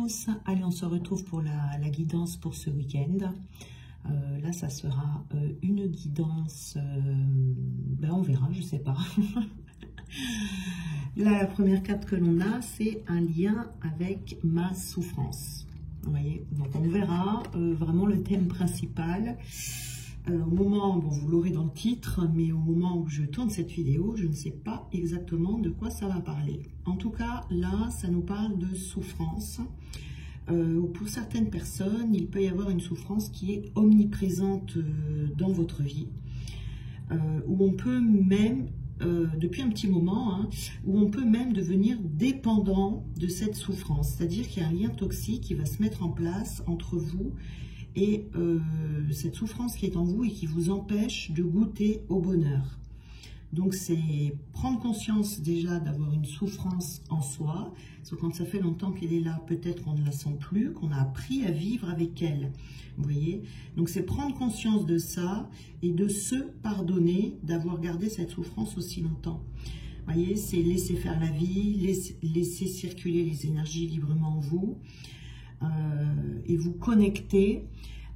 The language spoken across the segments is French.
Balance. Allez, on se retrouve pour la guidance pour ce week-end. Là, ça sera une guidance, on verra, je sais pas. La première carte que l'on a, c'est un lien avec ma souffrance. Vous voyez, donc on verra vraiment le thème principal. Au moment, bon, vous l'aurez dans le titre, mais au moment où je tourne cette vidéo, je ne sais pas exactement de quoi ça va parler. En tout cas, là, ça nous parle de souffrance. Pour certaines personnes, il peut y avoir une souffrance qui est omniprésente dans votre vie, où on peut même, depuis un petit moment, hein, où on peut même devenir dépendant de cette souffrance. C'est-à-dire qu'il y a un lien toxique qui va se mettre en place entre vous et cette souffrance qui est en vous et qui vous empêche de goûter au bonheur. Donc c'est prendre conscience déjà d'avoir une souffrance en soi, parce que quand ça fait longtemps qu'elle est là, peut-être on ne la sent plus, qu'on a appris à vivre avec elle. Vous voyez? Donc c'est prendre conscience de ça et de se pardonner d'avoir gardé cette souffrance aussi longtemps. Vous voyez? C'est laisser faire la vie, laisser circuler les énergies librement en vous. Et vous connecter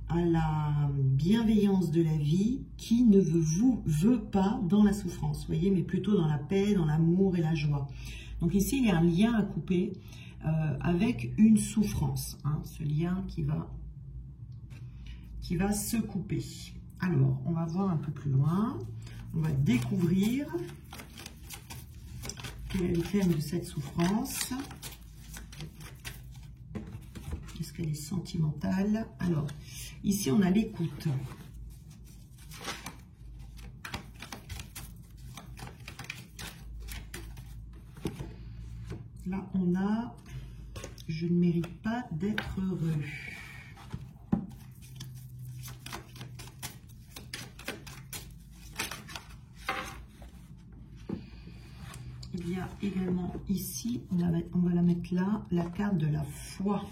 à la bienveillance de la vie qui ne vous veut pas dans la souffrance, vous voyez, mais plutôt dans la paix, dans l'amour et la joie. Donc ici, il y a un lien à couper avec une souffrance, hein, ce lien qui va se couper. Alors, on va voir un peu plus loin, on va découvrir quel est le thème de cette souffrance. Est-ce qu'elle est sentimentale? Alors, ici, on a l'écoute. Là, on a « Je ne mérite pas d'être heureux ». Il y a également ici, on va la mettre là, la carte de la foi.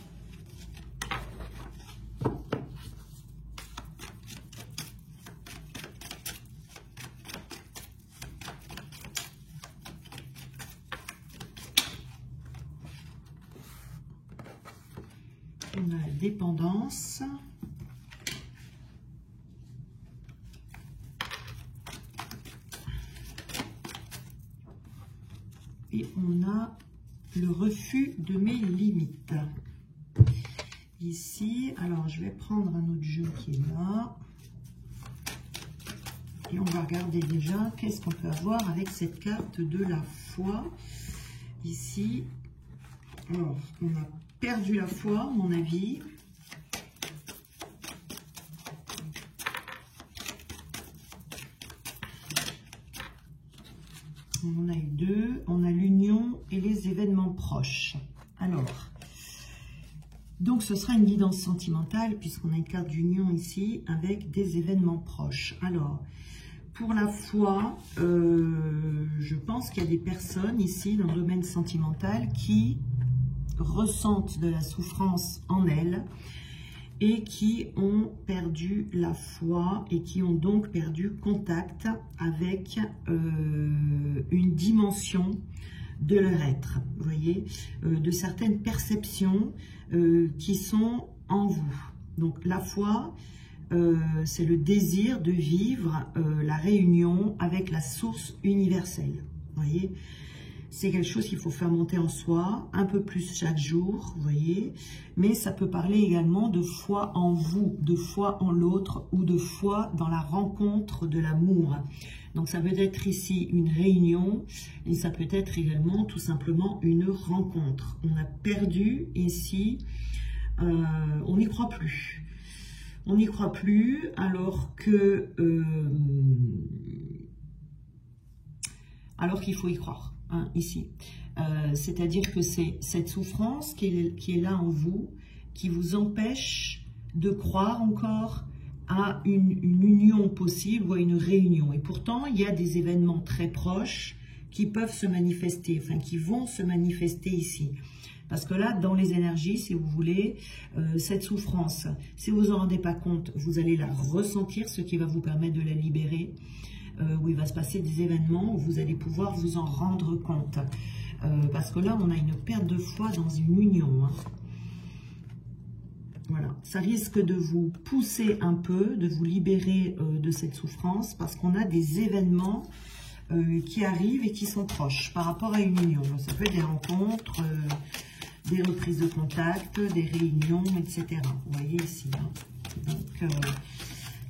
On a la dépendance. Et on a le refus de mes limites. Ici, alors je vais prendre un autre jeu qui est là. Et on va regarder déjà qu'est-ce qu'on peut avoir avec cette carte de la foi. Ici, alors, on a perdu la foi, à mon avis. On a eu deux. On a l'union et les événements proches. Alors, donc ce sera une guidance sentimentale puisqu'on a une carte d'union ici avec des événements proches. Alors, pour la foi, je pense qu'il y a des personnes ici dans le domaine sentimental qui ressentent de la souffrance en elles et qui ont perdu la foi et qui ont donc perdu contact avec une dimension de leur être, vous voyez, de certaines perceptions qui sont en vous. Donc la foi, c'est le désir de vivre la réunion avec la source universelle, vous voyez. C'est quelque chose qu'il faut faire monter en soi, un peu plus chaque jour, vous voyez. Mais ça peut parler également de foi en vous, de foi en l'autre ou de foi dans la rencontre de l'amour. Donc ça peut être ici une réunion et ça peut être également tout simplement une rencontre. On a perdu ici, on n'y croit plus. On n'y croit plus alors qu'il faut y croire. Hein, ici, c'est-à-dire que c'est cette souffrance qui est là en vous, qui vous empêche de croire encore à une union possible ou à une réunion. Et pourtant, il y a des événements très proches qui peuvent se manifester, enfin qui vont se manifester ici. Parce que là, dans les énergies, si vous voulez, cette souffrance, si vous en rendez pas compte, vous allez la ressentir, ce qui va vous permettre de la libérer. Où il va se passer des événements où vous allez pouvoir vous en rendre compte. Parce que là, on a une perte de foi dans une union. Hein. Voilà, ça risque de vous pousser un peu, de vous libérer de cette souffrance parce qu'on a des événements qui arrivent et qui sont proches par rapport à une union. Ça peut être des rencontres, des reprises de contact, des réunions, etc. Vous voyez ici. Hein. Donc,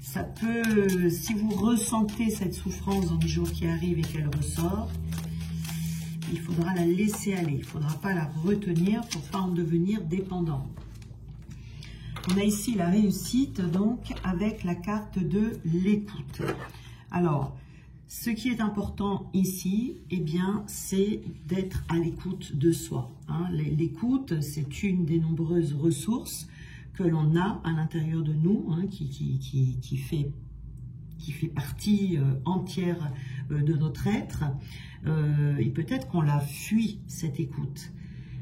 ça peut, si vous ressentez cette souffrance dans les jours qui arrivent et qu'elle ressort, il faudra la laisser aller. Il ne faudra pas la retenir pour ne pas en devenir dépendant. On a ici la réussite, donc, avec la carte de l'écoute. Alors, ce qui est important ici, eh bien, c'est d'être à l'écoute de soi. Hein. L'écoute, c'est une des nombreuses ressources que l'on a à l'intérieur de nous, hein, qui fait partie entière de notre être. Et peut-être qu'on la fuit, cette écoute.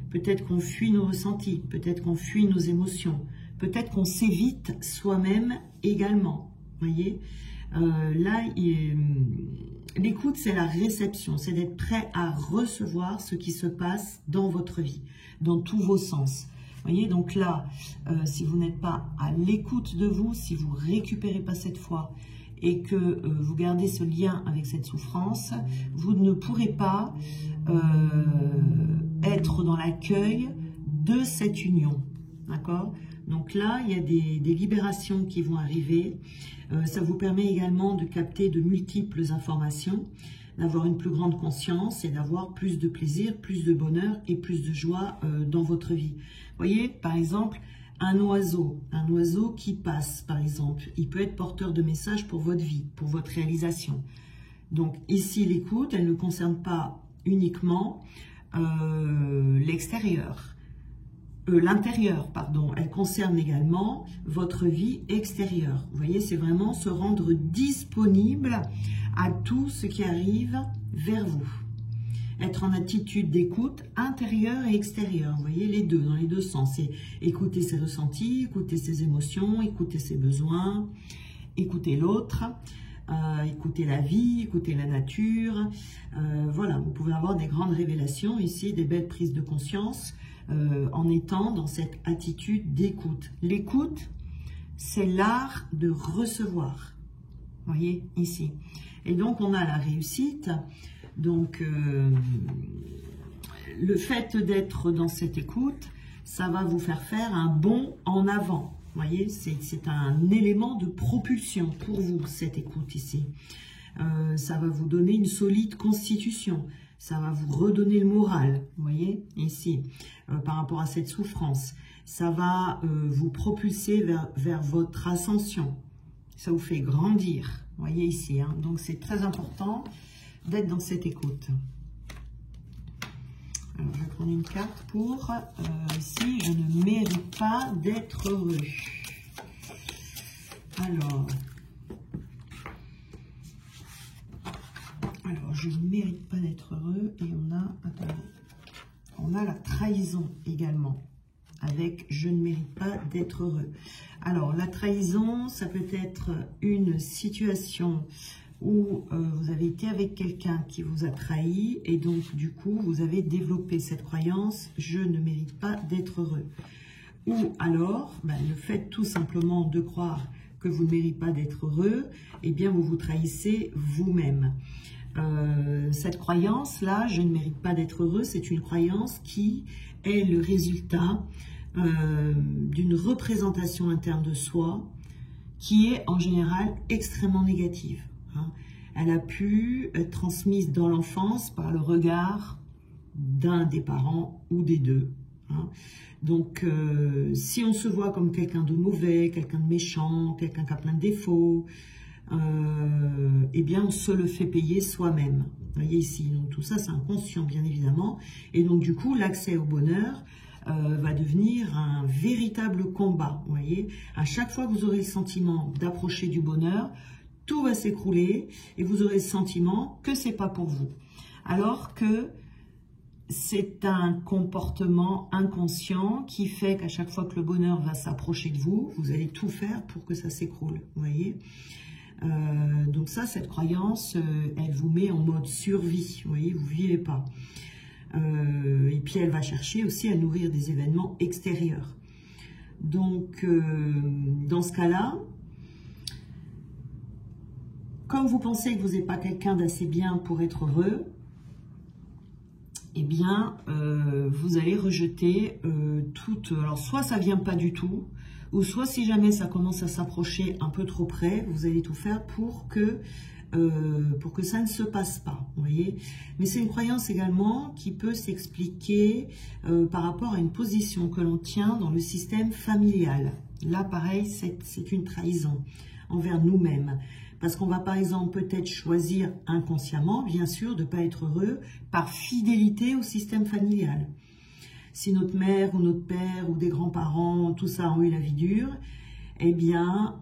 Peut-être qu'on fuit nos ressentis, peut-être qu'on fuit nos émotions. Peut-être qu'on s'évite soi-même également. Voyez, là, l'écoute, c'est la réception, c'est d'être prêt à recevoir ce qui se passe dans votre vie, dans tous vos sens. Voyez, donc là, si vous n'êtes pas à l'écoute de vous, si vous ne récupérez pas cette foi et que vous gardez ce lien avec cette souffrance, vous ne pourrez pas être dans l'accueil de cette union. D'accord ? Donc là, il y a des libérations qui vont arriver. Ça vous permet également de capter de multiples informations, d'avoir une plus grande conscience et d'avoir plus de plaisir, plus de bonheur et plus de joie dans votre vie. Vous voyez, par exemple, un oiseau qui passe, par exemple, il peut être porteur de messages pour votre vie, pour votre réalisation. Donc ici, l'écoute, elle ne concerne pas uniquement l'extérieur. L'intérieur, pardon, elle concerne également votre vie extérieure. Vous voyez, c'est vraiment se rendre disponible à tout ce qui arrive vers vous. Être en attitude d'écoute intérieure et extérieure. Vous voyez, les deux, dans les deux sens. C'est écouter ses ressentis, écouter ses émotions, écouter ses besoins, écouter l'autre, écouter la vie, écouter la nature. Voilà, vous pouvez avoir des grandes révélations ici, des belles prises de conscience. En étant dans cette attitude d'écoute. L'écoute, c'est l'art de recevoir. Vous voyez, ici. Et donc, on a la réussite. Donc, le fait d'être dans cette écoute, ça va vous faire un bond en avant. Vous voyez, c'est un élément de propulsion pour vous, cette écoute ici. Ça va vous donner une solide constitution. Ça va vous redonner le moral, vous voyez, ici, par rapport à cette souffrance. Ça va vous propulser vers votre ascension. Ça vous fait grandir, vous voyez ici. Hein. Donc, c'est très important d'être dans cette écoute. Alors, je vais prendre une carte pour, ici, je ne mérite pas d'être heureux. Alors, je ne mérite pas d'être heureux et on a la trahison également avec je ne mérite pas d'être heureux. Alors la trahison, ça peut être une situation où vous avez été avec quelqu'un qui vous a trahi et donc du coup vous avez développé cette croyance je ne mérite pas d'être heureux. Ou alors le fait tout simplement de croire que vous ne méritez pas d'être heureux, eh bien vous vous trahissez vous-même. Cette croyance-là, je ne mérite pas d'être heureux, c'est une croyance qui est le résultat d'une représentation interne de soi qui est en général extrêmement négative. Hein. Elle a pu être transmise dans l'enfance par le regard d'un des parents ou des deux. Hein. Donc, si on se voit comme quelqu'un de mauvais, quelqu'un de méchant, quelqu'un qui a plein de défauts, eh bien on se le fait payer soi-même. Vous voyez ici, donc tout ça c'est inconscient bien évidemment, et donc du coup l'accès au bonheur va devenir un véritable combat. Vous voyez, à chaque fois que vous aurez le sentiment d'approcher du bonheur, tout va s'écrouler et vous aurez le sentiment que c'est pas pour vous, alors que c'est un comportement inconscient qui fait qu'à chaque fois que le bonheur va s'approcher de vous, vous allez tout faire pour que ça s'écroule. Vous voyez. Donc ça, cette croyance, elle vous met en mode survie, vous voyez, vous ne vivez pas. Et puis elle va chercher aussi à nourrir des événements extérieurs. Donc, dans ce cas-là, comme vous pensez que vous n'êtes pas quelqu'un d'assez bien pour être heureux, eh bien, vous allez rejeter toute... Alors, soit ça ne vient pas du tout, ou soit si jamais ça commence à s'approcher un peu trop près, vous allez tout faire pour que ça ne se passe pas, vous voyez. Mais c'est une croyance également qui peut s'expliquer par rapport à une position que l'on tient dans le système familial. Là, pareil, c'est une trahison envers nous-mêmes. Parce qu'on va par exemple peut-être choisir inconsciemment, bien sûr, de ne pas être heureux par fidélité au système familial. Si notre mère ou notre père ou des grands-parents, tout ça ont eu la vie dure, eh bien,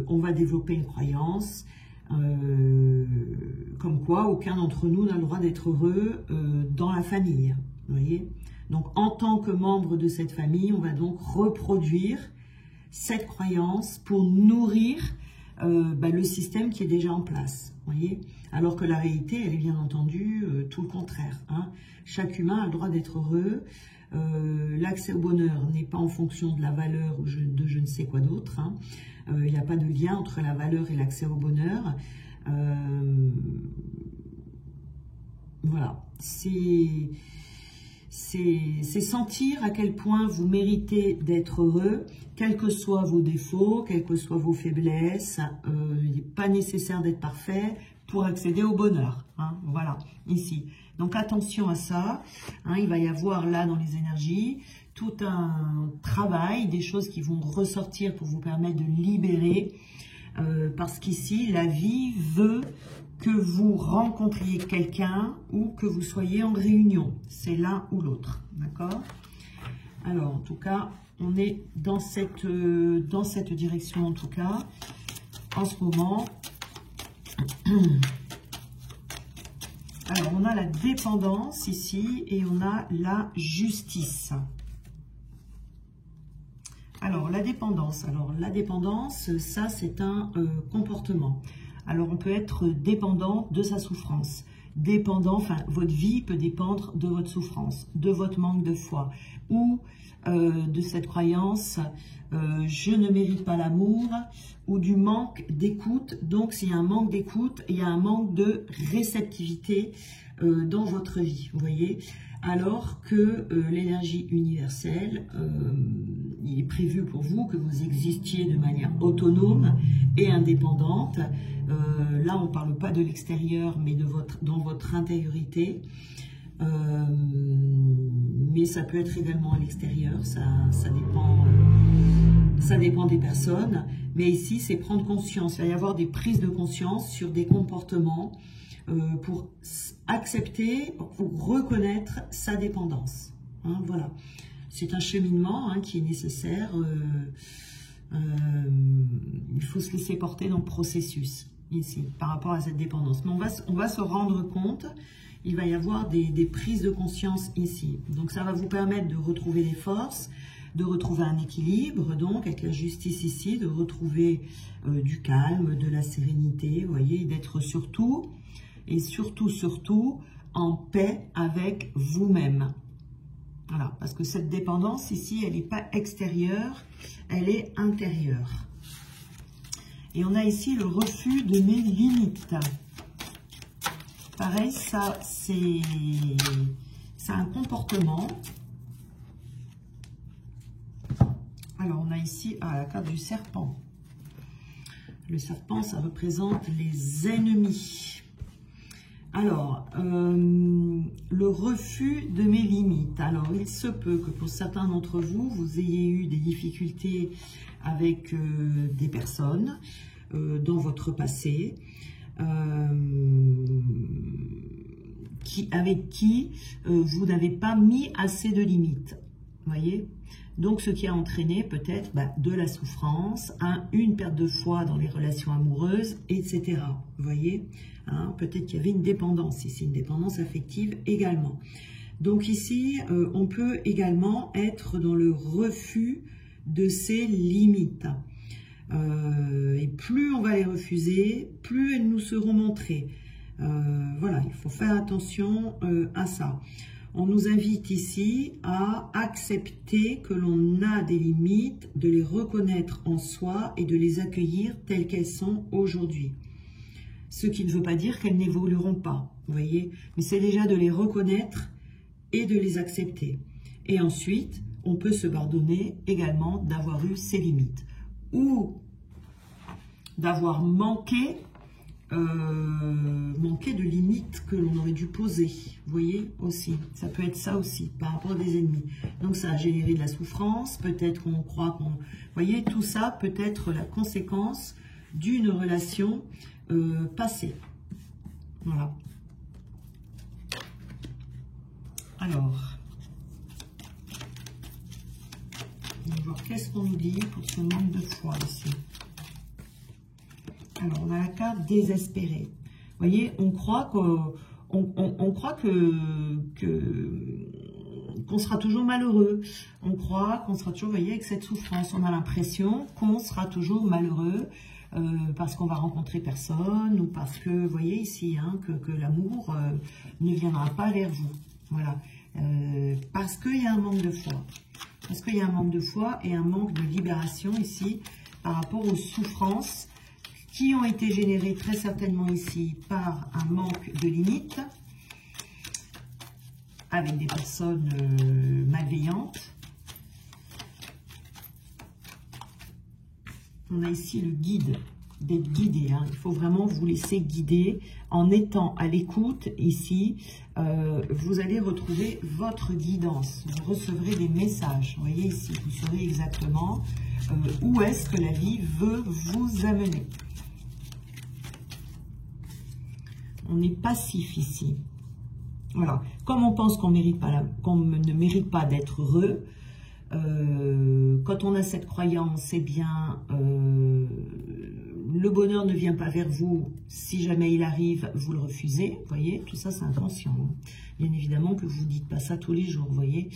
on va développer une croyance comme quoi aucun d'entre nous n'a le droit d'être heureux dans la famille. Vous voyez ? Donc, en tant que membre de cette famille, on va donc reproduire cette croyance pour nourrir le système qui est déjà en place, voyez. Alors que la réalité, elle est bien entendu tout le contraire, hein. Chaque humain a le droit d'être heureux. L'accès au bonheur n'est pas en fonction de la valeur ou de je ne sais quoi d'autre, hein. Il n'y a pas de lien entre la valeur et l'accès au bonheur. Voilà, c'est sentir à quel point vous méritez d'être heureux, quels que soient vos défauts, quelles que soient vos faiblesses. Il n'est pas nécessaire d'être parfait pour accéder au bonheur, hein, voilà, ici. Donc attention à ça, hein, il va y avoir là dans les énergies tout un travail, des choses qui vont ressortir pour vous permettre de libérer, parce qu'ici, la vie veut que vous rencontriez quelqu'un ou que vous soyez en réunion. C'est l'un ou l'autre, d'accord? Alors, en tout cas, on est dans cette direction, en tout cas, en ce moment. Alors, on a la dépendance ici et on a la justice. Alors, la dépendance, ça, c'est un comportement. Alors, on peut être dépendant de sa souffrance. Dépendant, enfin, votre vie peut dépendre de votre souffrance, de votre manque de foi, ou de cette croyance, je ne mérite pas l'amour, ou du manque d'écoute. Donc, s'il y a un manque d'écoute, il y a un manque de réceptivité dans votre vie, vous voyez. Alors que l'énergie universelle, il est prévu pour vous que vous existiez de manière autonome et indépendante. Là, on ne parle pas de l'extérieur, mais dans votre intériorité. Mais ça peut être également à l'extérieur, ça dépend des personnes. Mais ici, c'est prendre conscience. Il va y avoir des prises de conscience sur des comportements pour accepter, pour reconnaître sa dépendance. Hein, voilà. C'est un cheminement qui est nécessaire. Il faut se laisser porter dans le processus, ici, par rapport à cette dépendance. Mais on va se rendre compte, il va y avoir des prises de conscience ici. Donc ça va vous permettre de retrouver les forces, de retrouver un équilibre, donc avec la justice ici, de retrouver du calme, de la sérénité, vous voyez, d'être surtout, et surtout, en paix avec vous-même. Voilà, parce que cette dépendance ici, elle n'est pas extérieure, elle est intérieure. Et on a ici le refus de mes limites. Pareil, ça, c'est un comportement. Alors, on a ici la carte du serpent. Le serpent, ça représente les ennemis. Alors, le refus de mes limites. Alors, il se peut que pour certains d'entre vous, vous ayez eu des difficultés avec des personnes dans votre passé, avec qui vous n'avez pas mis assez de limites. Vous voyez ? Donc, ce qui a entraîné peut-être de la souffrance, une perte de foi dans les relations amoureuses, etc. Vous voyez, peut-être qu'il y avait une dépendance ici, une dépendance affective également. Donc ici, on peut également être dans le refus de ces limites. Et plus on va les refuser, plus elles nous seront montrées. Voilà, il faut faire attention à ça. On nous invite ici à accepter que l'on a des limites, de les reconnaître en soi et de les accueillir telles qu'elles sont aujourd'hui. Ce qui ne veut pas dire qu'elles n'évolueront pas, vous voyez, mais c'est déjà de les reconnaître et de les accepter. Et ensuite, on peut se pardonner également d'avoir eu ses limites ou d'avoir manqué de limites que l'on aurait dû poser, vous voyez, aussi, ça peut être ça aussi, par rapport à des ennemis. Donc ça a généré de la souffrance, peut-être qu'on croit qu'on... Vous voyez, tout ça peut être la conséquence d'une relation passée. Voilà. Alors, on va voir qu'est-ce qu'on nous dit pour ce manque de foi ici. Alors, on a la carte désespérée. Vous voyez, on croit qu'on sera toujours malheureux. On croit qu'on sera toujours, vous voyez, avec cette souffrance. On a l'impression qu'on sera toujours malheureux parce qu'on va rencontrer personne ou parce que, vous voyez ici, hein, que l'amour ne viendra pas vers vous. Voilà. Parce qu'il y a un manque de foi. Parce qu'il y a un manque de foi et un manque de libération ici par rapport aux souffrances qui ont été générées très certainement ici par un manque de limites avec des personnes malveillantes. On a ici le guide, d'être guidé. Hein. Il faut vraiment vous laisser guider en étant à l'écoute. Ici, vous allez retrouver votre guidance. Vous recevrez des messages. Vous voyez ici, vous saurez exactement où est-ce que la vie veut vous amener. On est passif ici. Voilà. Comme on pense qu'on ne mérite pas d'être heureux, quand on a cette croyance, eh bien, le bonheur ne vient pas vers vous. Si jamais il arrive, vous le refusez. Vous voyez, tout ça, c'est inconscient. Hein. Bien évidemment que vous ne dites pas ça tous les jours, vous voyez.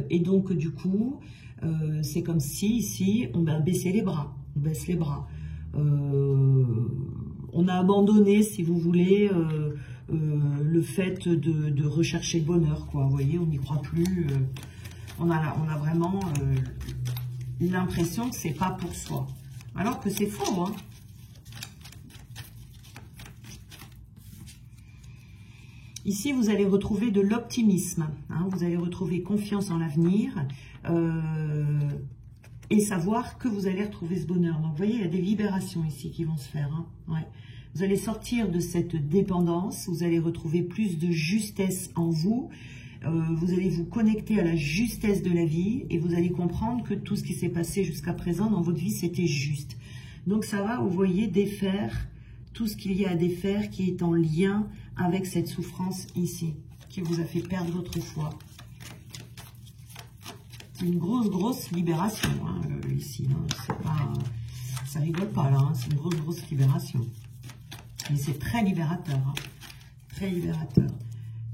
Et donc, du coup, c'est comme si, ici, on baissait les bras. On baisse les bras. On a abandonné, si vous voulez, le fait de rechercher le bonheur, quoi. Vous voyez, on n'y croit plus. On a vraiment l'impression que c'est pas pour soi. Alors que c'est faux, hein. Ici, vous allez retrouver de l'optimisme. Hein, vous allez retrouver confiance en l'avenir. Et savoir que vous allez retrouver ce bonheur. Donc, vous voyez, il y a des libérations ici qui vont se faire. Hein. Ouais. Vous allez sortir de cette dépendance. Vous allez retrouver plus de justesse en vous. Vous allez vous connecter à la justesse de la vie. Et vous allez comprendre que tout ce qui s'est passé jusqu'à présent dans votre vie, c'était juste. Donc, ça va, vous voyez, défaire tout ce qu'il y a à défaire qui est en lien avec cette souffrance ici, qui vous a fait perdre votre foi. C'est une grosse libération, hein, ici. Hein. Pas, ça rigole pas, là. Hein. C'est une grosse libération. Et c'est très libérateur. Hein. Très libérateur.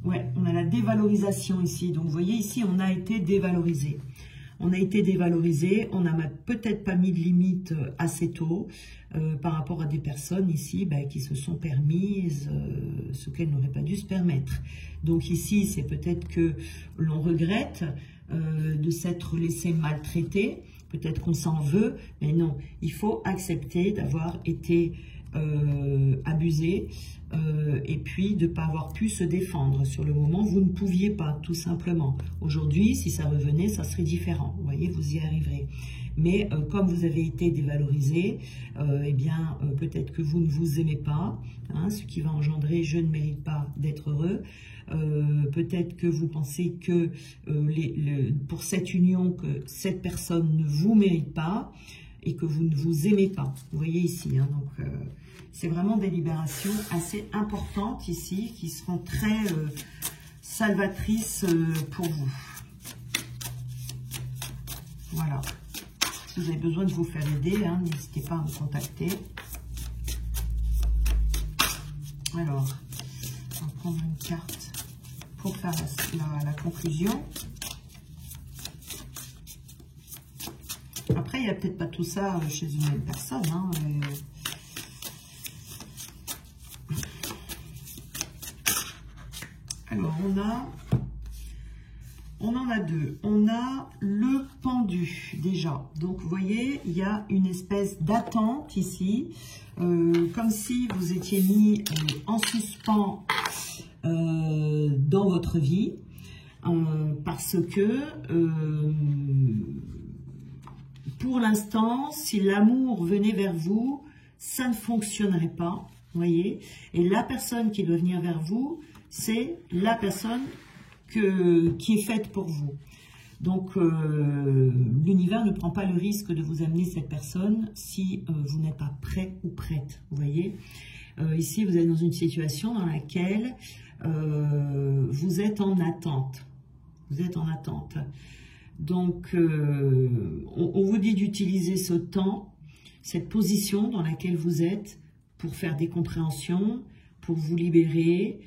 Ouais, on a la dévalorisation ici. Donc, vous voyez, ici, on a été dévalorisé. On a été dévalorisé. On n'a peut-être pas mis de limite assez tôt par rapport à des personnes ici qui se sont permises ce qu'elles n'auraient pas dû se permettre. Donc, ici, c'est peut-être que l'on regrette de s'être laissé maltraiter, peut-être qu'on s'en veut, mais non, il faut accepter d'avoir été abusé et puis de ne pas avoir pu se défendre. Sur le moment, vous ne pouviez pas, tout simplement. Aujourd'hui, si ça revenait, ça serait différent. Vous voyez, vous y arriverez. Mais comme vous avez été dévalorisé, eh bien, peut-être que vous ne vous aimez pas, hein, ce qui va engendrer « je ne mérite pas d'être heureux ». Peut-être que vous pensez que pour cette union, que cette personne ne vous mérite pas et que vous ne vous aimez pas. Vous voyez ici, hein, donc c'est vraiment des libérations assez importantes ici qui seront très salvatrices pour vous. Voilà. Si vous avez besoin de vous faire aider, hein, n'hésitez pas à me contacter. Alors, on va prendre une carte pour faire la conclusion. Après, il n'y a peut-être pas tout ça chez une même personne. Hein, Alors, on a On en a deux. On a le pendu déjà. Donc, vous voyez, il y a une espèce d'attente ici, comme si vous étiez mis en suspens dans votre vie, parce que pour l'instant, si l'amour venait vers vous, ça ne fonctionnerait pas, vous voyez. Et la personne qui doit venir vers vous, c'est la personne qui est faite pour vous. Donc, l'univers ne prend pas le risque de vous amener cette personne si vous n'êtes pas prêt ou prête, vous voyez. Ici, vous êtes dans une situation dans laquelle vous êtes en attente. Vous êtes en attente. Donc, on vous dit d'utiliser ce temps, cette position dans laquelle vous êtes pour faire des compréhensions, pour vous libérer.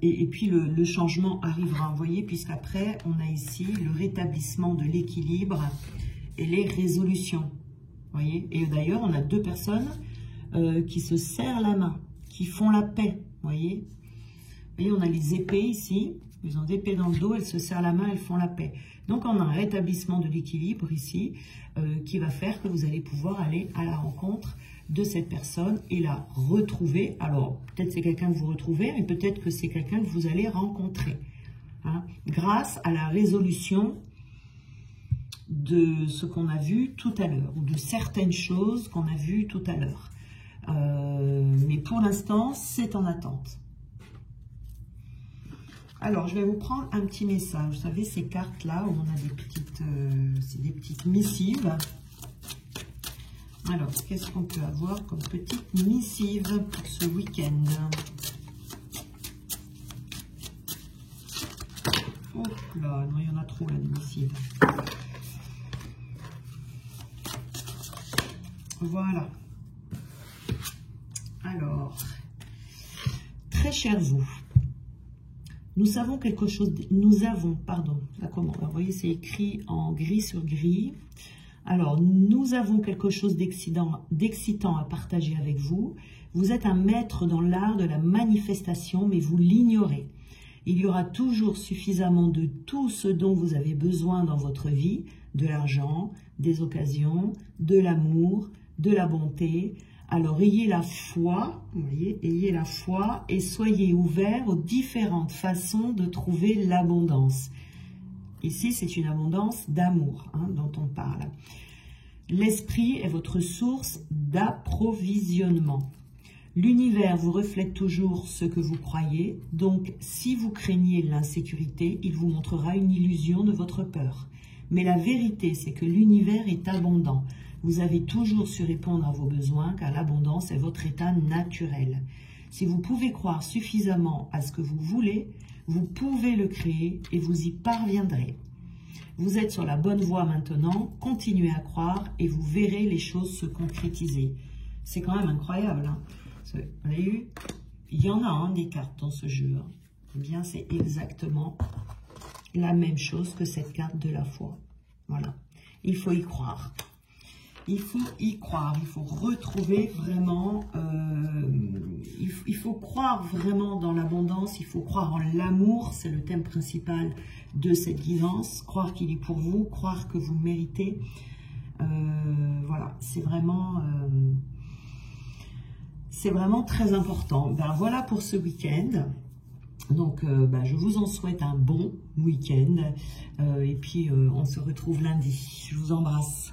Et puis le changement arrivera, vous voyez, puisqu'après, on a ici le rétablissement de l'équilibre et les résolutions. Vous voyez, et d'ailleurs, on a deux personnes qui se serrent la main, qui font la paix, vous voyez. Vous voyez, on a les épées ici. Ils ont des épées dans le dos, elles se serrent la main, elles font la paix. Donc, on a un rétablissement de l'équilibre ici qui va faire que vous allez pouvoir aller à la rencontre de cette personne et la retrouver. Alors, peut-être c'est quelqu'un que vous retrouvez, mais peut-être que c'est quelqu'un que vous allez rencontrer. Hein, grâce à la résolution de ce qu'on a vu tout à l'heure, ou de certaines choses qu'on a vues tout à l'heure. Mais pour l'instant, c'est en attente. Alors, je vais vous prendre un petit message. Vous savez, ces cartes-là, où on a des petites missives. Alors, qu'est-ce qu'on peut avoir comme petite missive pour ce week-end? Oh là, non, il y en a trop, là, des missives. Voilà. Alors, très cher vous. Nous avons quelque chose, la commande. Vous voyez, c'est écrit en gris sur gris. Alors, nous avons quelque chose d'excitant à partager avec vous. Vous êtes un maître dans l'art de la manifestation, mais vous l'ignorez. Il y aura toujours suffisamment de tout ce dont vous avez besoin dans votre vie, de l'argent, des occasions, de l'amour, de la bonté. Alors, ayez la foi, vous voyez, ayez la foi et soyez ouverts aux différentes façons de trouver l'abondance. Ici, c'est une abondance d'amour dont on parle. L'esprit est votre source d'approvisionnement. L'univers vous reflète toujours ce que vous croyez, donc si vous craignez l'insécurité, il vous montrera une illusion de votre peur. Mais la vérité, c'est que l'univers est abondant. Vous avez toujours su répondre à vos besoins, car l'abondance est votre état naturel. Si vous pouvez croire suffisamment à ce que vous voulez, vous pouvez le créer et vous y parviendrez. Vous êtes sur la bonne voie maintenant, continuez à croire et vous verrez les choses se concrétiser. C'est quand même incroyable. Hein. Vous avez vu, il y en a des cartes dans ce jeu. Hein. Eh bien, c'est exactement la même chose que cette carte de la foi. Voilà. Il faut y croire. Il faut y croire, il faut retrouver vraiment, il faut croire vraiment dans l'abondance, il faut croire en l'amour, c'est le thème principal de cette guidance, croire qu'il est pour vous, croire que vous méritez, voilà, c'est vraiment très important. Ben, voilà pour ce week-end. Donc, je vous en souhaite un bon week-end et puis on se retrouve lundi. Je vous embrasse.